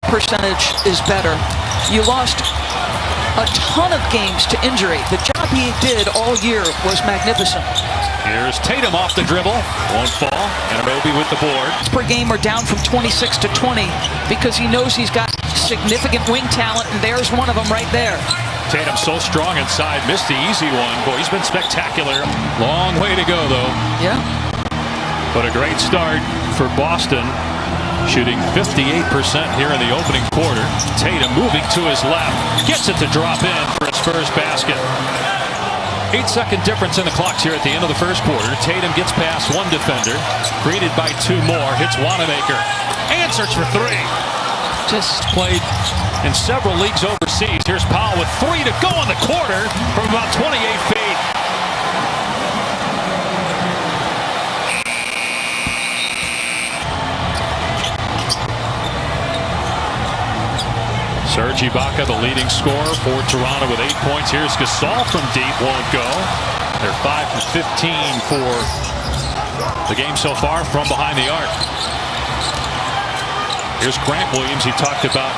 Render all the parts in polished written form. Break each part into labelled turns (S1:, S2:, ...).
S1: percentage is better. You lost a ton of games to injury. The job he did all year was magnificent.
S2: Here's Tatum off the dribble. Won't fall. And Anunoby with the board.
S1: Per game are down from 26 to 20 because he knows he's got significant wing talent, and there's one of them right there.
S2: Tatum so strong inside. Missed the easy one. Boy, he's been spectacular. Long way to go, though.
S1: Yeah.
S2: But a great start for Boston. Shooting 58% here in the opening quarter. Tatum moving to his left. Gets it to drop in for his first basket. 8-second difference in the clocks here at the end of the first quarter. Tatum gets past one defender. Greeted by two more. Hits Wanamaker. Answers for three.
S1: Just
S2: played in several leagues overseas. Here's Powell with 3 to go in the quarter from about 28 feet. Serge Ibaka, the leading scorer for Toronto with 8 points. Here's Gasol from deep, won't go. They're 5 for 15 for the game so far from behind the arc. Here's Grant Williams. He talked about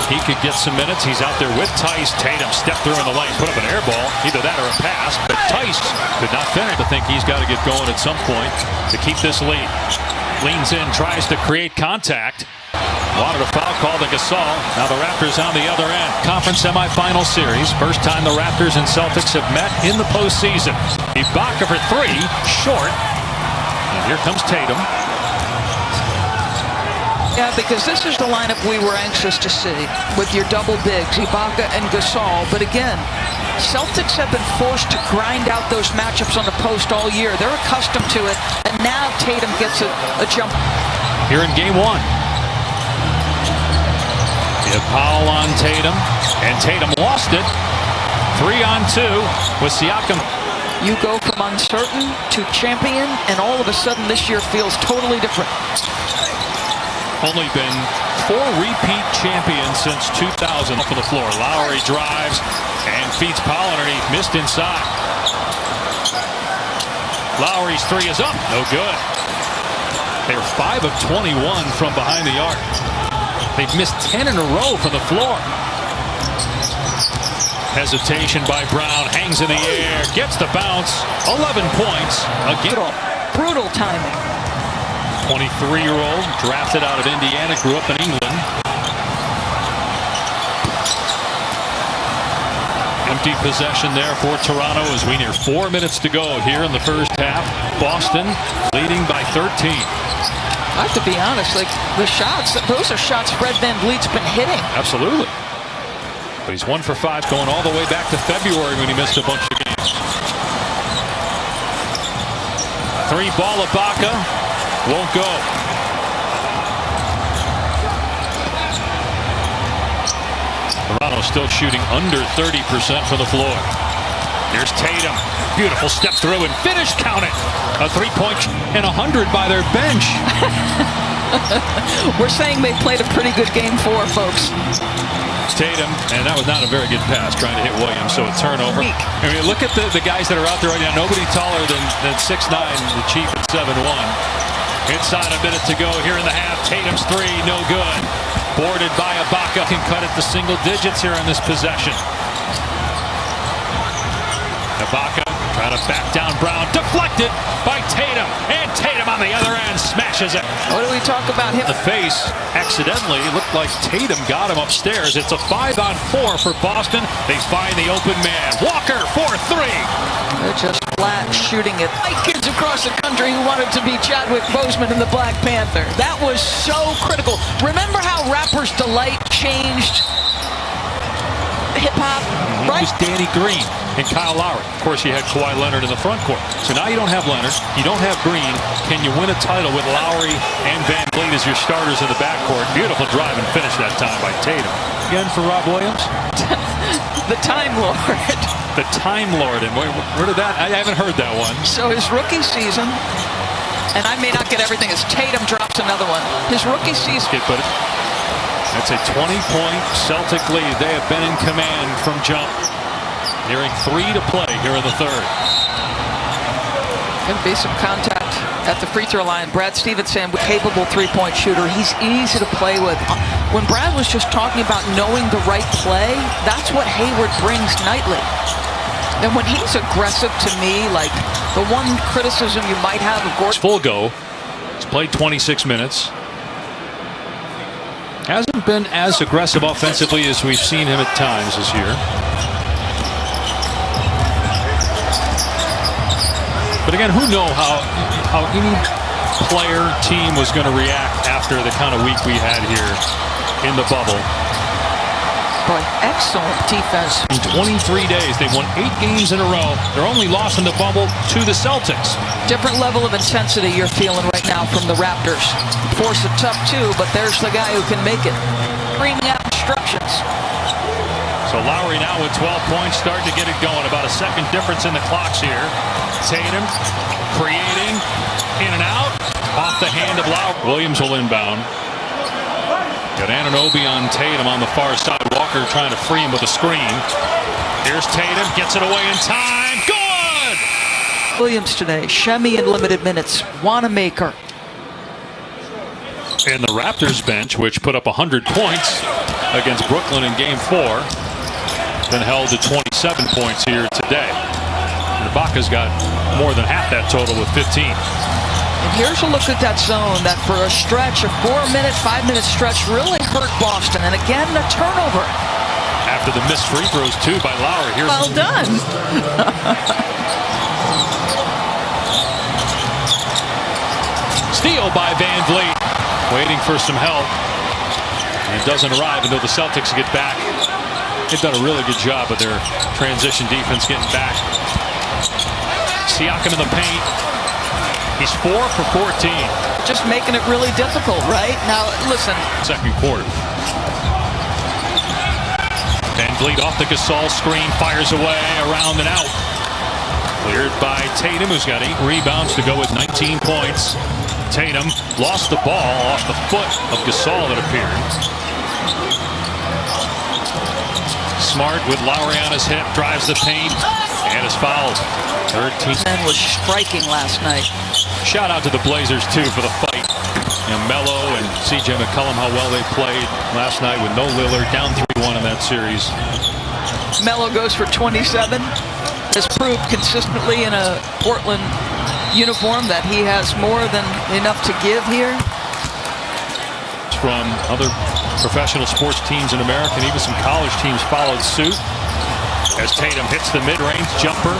S2: he could get some minutes. He's out there with Tice. Tatum stepped through in the lane, put up an air ball, either that or a pass, but Tice could not finish. I think he's got to get going at some point to keep this lead. Leans in, tries to create contact. Wanted a foul call to Gasol. Now the Raptors on the other end. Conference semifinal series. First time the Raptors and Celtics have met in the postseason. Ibaka for three. Short. And here comes Tatum.
S1: Yeah, because this is the lineup we were anxious to see with your double bigs, Ibaka and Gasol. But again, Celtics have been forced to grind out those matchups on the post all year. They're accustomed to it. And now Tatum gets a jump.
S2: Here in game one. Powell on Tatum, and Tatum lost it. 3-on-2 with Siakam.
S1: You go from uncertain to champion, and all of a sudden this year feels totally different.
S2: Only been 4 repeat champions since 2000 for the floor. Lowry drives and feeds Powell underneath, missed inside. Lowry's three is up, no good. They're 5 of 21 from behind the arc. They've missed 10 in a row from the floor. Hesitation by Brown. Hangs in the air. Gets the bounce. 11 points. Again.
S1: Brutal timing.
S2: 23-year-old. Drafted out of Indiana. Grew up in England. Empty possession there for Toronto as we near 4 minutes to go here in the first half. Boston leading by 13.
S1: I have to be honest, like the shots, those are shots Fred VanVleet's been hitting.
S2: Absolutely. But he's 1 for 5 going all the way back to February when he missed a bunch of games. 3-ball Ibaka won't go. Toronto still shooting under 30% from the floor. Here's Tatum. Beautiful step through and finish. Count it. A 3-point and 100 by their bench.
S1: We're saying they played a pretty good game for folks.
S2: Tatum, and that was not a very good pass trying to hit Williams, so a turnover. I mean, look at the guys that are out there right now. Nobody taller than 6'9", the Chief at 7'1". Inside a minute to go here in the half. Tatum's three, no good. Boarded by Ibaka. Can cut it to single digits here in this possession. Ibaka trying to back down Brown. Deflected by Tatum. And Tatum on the other end smashes it.
S1: What do we talk about him?
S2: The face accidentally looked like Tatum got him upstairs. It's a 5-on-4 for Boston. They find the open man. Walker for 3.
S1: They're just flat shooting it. Like kids across the country who wanted to be Chadwick Boseman in the Black Panther. That was so critical. Remember how Rapper's Delight changed hip-hop, right?
S2: It was Danny Green and Kyle Lowry. Of course, you had Kawhi Leonard in the front court. So now you don't have Leonard. You don't have Green. Can you win a title with Lowry and VanVleet as your starters in the backcourt? Beautiful drive and finish that time by Tatum. Again for Rob Williams.
S1: The Time Lord.
S2: The Time Lord. And where did that? I haven't heard that one.
S1: So his rookie season, and I may not get everything as Tatum drops another one. His rookie season.
S2: But that's a 20-point Celtic lead. They have been in command from jump. Nearing 3 to play here in the third.
S1: Going to be some contact. at the free throw line. Brad Stevens saying capable three-point shooter. He's easy to play with. When Brad was just talking about knowing the right play, that's what Hayward brings nightly. And when he's aggressive, to me, like the one criticism you might have of Gordon.
S2: Full go. He's played 26 minutes. Hasn't been as aggressive offensively as we've seen him at times this year. But again, who knows how any player, team was going to react after the kind of week we had here in the bubble.
S1: Boy, excellent defense.
S2: In 23 days, they've won 8 games in a row. Their only loss in the bubble to the Celtics.
S1: Different level of intensity you're feeling right now from the Raptors. Force it tough too, but there's the guy who can make it. Screaming out instructions.
S2: So Lowry now with 12 points, starting to get it going. About a second difference in the clocks here. Tatum creating, in and out, off the hand of Lowry. Williams will inbound. Got Anunoby on Tatum on the far side. Walker trying to free him with a screen. Here's Tatum, gets it away in time. Good!
S1: Williams today, Shemi in limited minutes, Wanamaker.
S2: And the Raptors bench, which put up 100 points against Brooklyn in Game 4, then held to 27 points here today. Ibaka's got more than half that total with 15.
S1: And here's a look at that zone that for a stretch, a 4-minute, 5-minute stretch really hurt Boston. And again, a turnover.
S2: After the missed free throws, too, by Lowry. Here's
S1: well done.
S2: Steal by Van Vliet. Waiting for some help. And it doesn't arrive until the Celtics get back. They've done a really good job of their transition defense getting back. Siakam in the paint. He's 4 for 14.
S1: Just making it really difficult, right? Now, listen.
S2: Second quarter. Van Vliet off the Gasol screen, fires away, around and out. Cleared by Tatum, who's got 8 rebounds to go with 19 points. Tatum lost the ball off the foot of Gasol, it appeared. Smart with Lowry on his hip, drives the paint, and is fouled. 13.
S1: Man was striking last night.
S2: Shout out to the Blazers, too, for the fight. You know, Melo and C.J. McCollum, how well they played last night with no Lillard, down 3-1 in that series.
S1: Melo goes for 27. Has proved consistently in a Portland uniform that he has more than enough to give here.
S2: From other professional sports teams in America and even some college teams followed suit as Tatum hits the mid-range jumper.